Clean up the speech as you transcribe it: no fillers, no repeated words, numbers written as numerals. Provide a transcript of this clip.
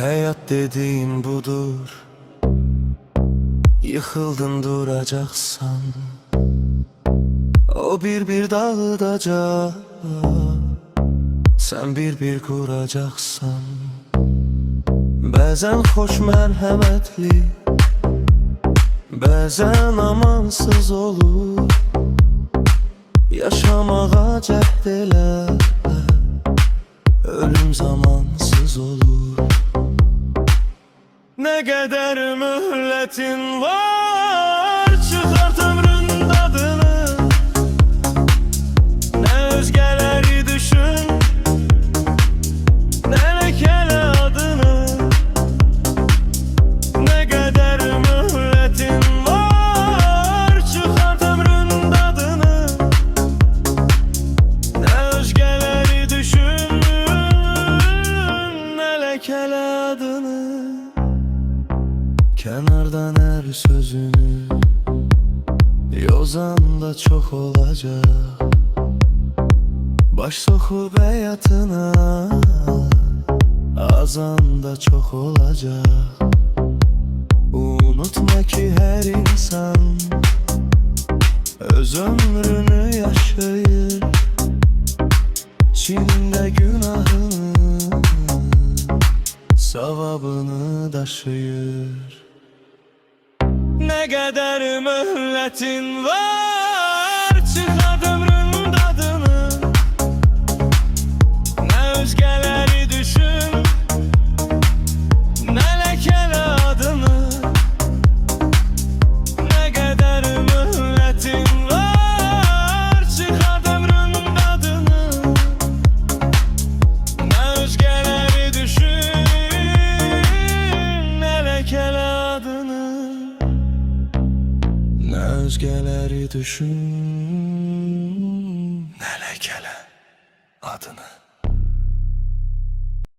Hayat dediğin budur. Yıkıldın duracaksan, o bir dağıtacak, sen bir kuracaksan. Bəzən xoş mərhəmətli, bəzən amansız olur. Yaşamağa cəhd elə, ölüm zamansız olur. Ne kadar mühletin var, çıkart ömrün tadını. Ne özgeleri düşün, ne lekele adını. Ne kadar mühletin var, çıkart ömrün tadını. Ne özgeleri düşün, ne lekele adını. Kenardan her sözünü yozan da çok olacak. Baş sokup hayatına azan da çok olacak. Unutma ki her insan öz ömrünü yaşayır. Çin'de günahını, sevabını taşıyor. Ne kadar mühletin var, çıkart ömrün tadını. Ne özgeleri düşün, ne lekele adını. Ne kadar mühletin var, çıkart ömrün tadını. Ne özgeleri düşün, ne lekele adını. Ne özgeleri düşün, ne lekele adını.